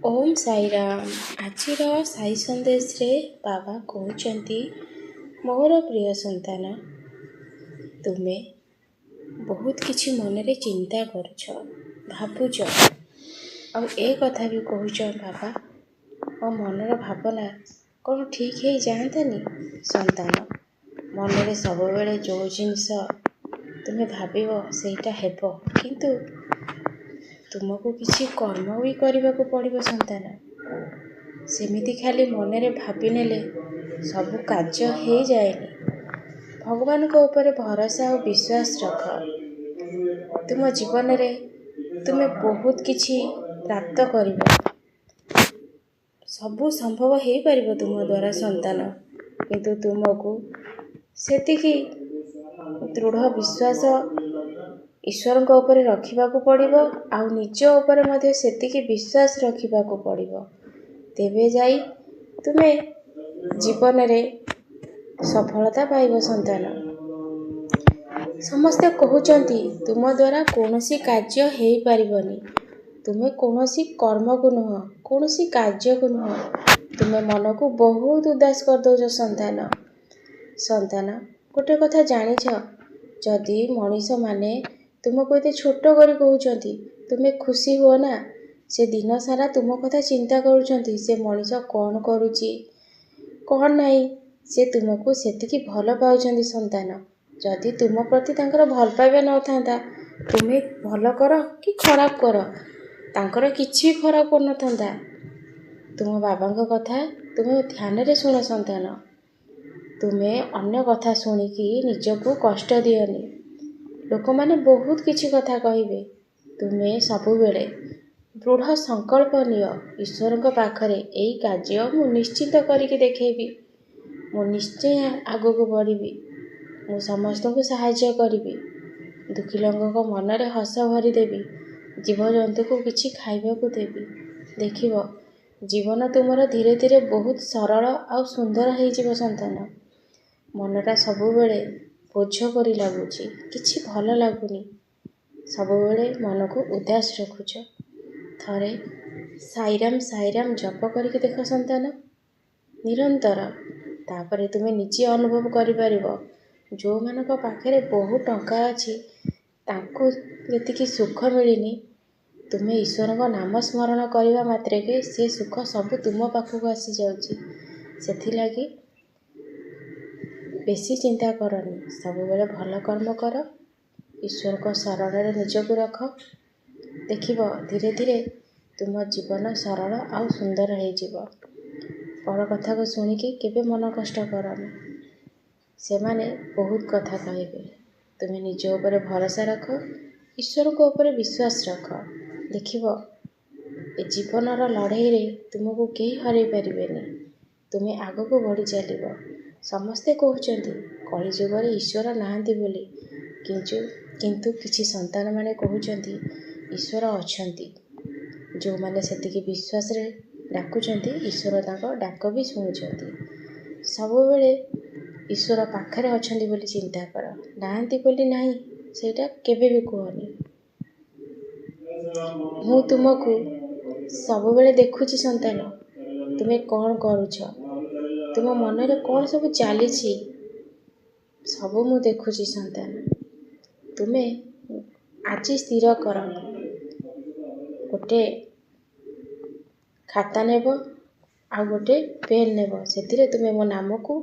ଓମ୍ ସାଇରାମ। ଆଜିର ସାଇ ସନ୍ଦେଶରେ ବାବା କହୁଛନ୍ତି, ମୋର ପ୍ରିୟ ସନ୍ତାନ, ତୁମେ ବହୁତ କିଛି ମନରେ ଚିନ୍ତା କରୁଛ, ଭାବୁଛ, ଆଉ ଏ କଥା ବି କହୁଛ, ବାବା ମୋ ମନର ଭାବନା କ'ଣ ଠିକ୍ ହେଇଯାଆନ୍ତାନି? ସନ୍ତାନ, ମନରେ ସବୁବେଳେ ଯେଉଁ ଜିନିଷ ତୁମେ ଭାବିବ ସେଇଟା ହେବ, କିନ୍ତୁ ତୁମକୁ କିଛି କର୍ମ ବି କରିବାକୁ ପଡ଼ିବ ସନ୍ତାନ। ସେମିତି ଖାଲି ମନରେ ଭାବିନେଲେ ସବୁ କାର୍ଯ୍ୟ ହେଇଯାଏନି। ଭଗବାନଙ୍କ ଉପରେ ଭରସା ଆଉ ବିଶ୍ୱାସ ରଖ। ତୁମ ଜୀବନରେ ତୁମେ ବହୁତ କିଛି ପ୍ରାପ୍ତ କରିବ। ସବୁ ସମ୍ଭବ ହେଇପାରିବ ତୁମ ଦ୍ୱାରା ସନ୍ତାନ, କିନ୍ତୁ ତୁମକୁ ସେତିକି ଦୃଢ଼ ବିଶ୍ୱାସ ଈଶ୍ୱରଙ୍କ ଉପରେ ରଖିବାକୁ ପଡ଼ିବ, ଆଉ ନିଜ ଉପରେ ମଧ୍ୟ ସେତିକି ବିଶ୍ୱାସ ରଖିବାକୁ ପଡ଼ିବ। ତେବେ ଯାଇ ତୁମେ ଜୀବନରେ ସଫଳତା ପାଇବ ସନ୍ତାନ। ସମସ୍ତେ କହୁଛନ୍ତି ତୁମ ଦ୍ୱାରା କୌଣସି କାର୍ଯ୍ୟ ହେଇପାରିବନି। ତୁମେ କୌଣସି କର୍ମକୁ ନୁହଁ, କୌଣସି କାର୍ଯ୍ୟକୁ ନୁହଁ, ତୁମେ ମନକୁ ବହୁତ ଉଦାସ କରିଦେଉଛ ସନ୍ତାନ। ସନ୍ତାନ, ଗୋଟେ କଥା ଜାଣିଛ, ଯଦି ମଣିଷମାନେ ତୁମକୁ ଏତେ ଛୋଟ କରି କହୁଛନ୍ତି, ତୁମେ ଖୁସି ହୁଅ ନା। ସେ ଦିନ ସାରା ତୁମ କଥା ଚିନ୍ତା କରୁଛନ୍ତି, ସେ ମଣିଷ କ'ଣ କରୁଛି କ'ଣ ନାହିଁ। ସେ ତୁମକୁ ସେତିକି ଭଲ ପାଉଛନ୍ତି ସନ୍ତାନ। ଯଦି ତୁମ ପ୍ରତି ତାଙ୍କର ଭଲ ପାଇବା ନଥାନ୍ତା, ତୁମେ ଭଲ କର କି ଖରାପ କର, ତାଙ୍କର କିଛି ବି ଫରକ ପଡ଼ିନଥାନ୍ତା। ତୁମ ବାବାଙ୍କ କଥା ତୁମେ ଧ୍ୟାନରେ ଶୁଣ ସନ୍ତାନ। ତୁମେ ଅନ୍ୟ କଥା ଶୁଣିକି ନିଜକୁ କଷ୍ଟ ଦିଅନି। ଲୋକମାନେ ବହୁତ କିଛି କଥା କହିବେ। ତୁମେ ସବୁବେଳେ ଦୃଢ଼ ସଂକଳ୍ପ ନିଅ, ଈଶ୍ୱରଙ୍କ ପାଖରେ ଏଇ କାର୍ଯ୍ୟ ମୁଁ ନିଶ୍ଚିତ କରିକି ଦେଖେଇବି। ମୁଁ ନିଶ୍ଚୟ ଆଗକୁ ବଢ଼ିବି। ମୁଁ ସମସ୍ତଙ୍କୁ ସାହାଯ୍ୟ କରିବି। ଦୁଃଖୀ ଲୋକଙ୍କ ମନରେ ହସ ଭରିଦେବି। ଜୀବଜନ୍ତୁଙ୍କୁ କିଛି ଖାଇବାକୁ ଦେବି। ଦେଖିବ, ଜୀବନ ତୁମର ଧୀରେ ଧୀରେ ବହୁତ ସରଳ ଆଉ ସୁନ୍ଦର ହେଇଯିବ ସନ୍ତାନ। ମନଟା ସବୁବେଳେ ବୋଝ ପରି ଲାଗୁଛି, କିଛି ଭଲ ଲାଗୁନି। ସବୁବେଳେ ମନକୁ ଉଦାସ ରଖୁଛ। ଥରେ ସାଇରାମ ସାଇରାମ ଜପ କରିକି ଦେଖ ସନ୍ତାନ, ନିରନ୍ତର। ତାପରେ ତୁମେ ନିଜେ ଅନୁଭବ କରିପାରିବ, ଯେଉଁମାନଙ୍କ ପାଖରେ ବହୁତ ଟଙ୍କା ଅଛି, ତାଙ୍କୁ ଯେତିକି ସୁଖ ମିଳିନି, ତୁମେ ଈଶ୍ୱରଙ୍କ ନାମ ସ୍ମରଣ କରିବା ମାତ୍ରକେ ସେ ସୁଖ ସବୁ ତୁମ ପାଖକୁ ଆସିଯାଉଛି। ସେଥିଲାଗି ବେଶୀ ଚିନ୍ତା କରନି। ସବୁବେଳେ ଭଲ କର୍ମ କର, ଈଶ୍ୱରଙ୍କ ଶରଣରେ ନିଜକୁ ରଖ। ଦେଖିବ, ଧୀରେ ଧୀରେ ତୁମ ଜୀବନ ସରଳ ଆଉ ସୁନ୍ଦର ହେଇଯିବ। ପର କଥାକୁ ଶୁଣିକି କେବେ ମନ କଷ୍ଟ କରନି। ସେମାନେ ବହୁତ କଥା କହିବେ। ତୁମେ ନିଜ ଉପରେ ଭରସା ରଖ, ଈଶ୍ୱରଙ୍କ ଉପରେ ବିଶ୍ୱାସ ରଖ। ଦେଖିବ, ଏ ଜୀବନର ଲଢ଼େଇରେ ତୁମକୁ କେହି ହରେଇ ପାରିବେନି। ତୁମେ ଆଗକୁ ବଢ଼ି ଚାଲିବ। ସମସ୍ତେ କହୁଛନ୍ତି କଳିଯୁଗରେ ଈଶ୍ୱର ନାହାନ୍ତି ବୋଲି, କିନ୍ତୁ କିଛି ସନ୍ତାନମାନେ କହୁଛନ୍ତି ଈଶ୍ୱର ଅଛନ୍ତି। ଯେଉଁମାନେ ସେତିକି ବିଶ୍ୱାସରେ ଡାକୁଛନ୍ତି, ଈଶ୍ୱର ତାଙ୍କ ଡାକ ବି ଶୁଣୁଛନ୍ତି। ସବୁବେଳେ ଈଶ୍ୱର ପାଖରେ ଅଛନ୍ତି ବୋଲି ଚିନ୍ତା କର, ନାହାନ୍ତି ବୋଲି ନାହିଁ ସେଇଟା କେବେ ବି କୁହନି। ମୁଁ ତୁମକୁ ସବୁବେଳେ ଦେଖୁଛି ସନ୍ତାନ। ତୁମେ କ'ଣ କରୁଛ, ତୁମ ମନରେ କ'ଣ ସବୁ ଚାଲିଛି, ସବୁ ମୁଁ ଦେଖୁଛି ସନ୍ତାନ। ତୁମେ ଆଜି ସ୍ଥିର କର, ଗୋଟେ ଖାତା ନେବ ଆଉ ଗୋଟେ ପେନ୍ ନେବ। ସେଥିରେ ତୁମେ ମୋ ନାମକୁ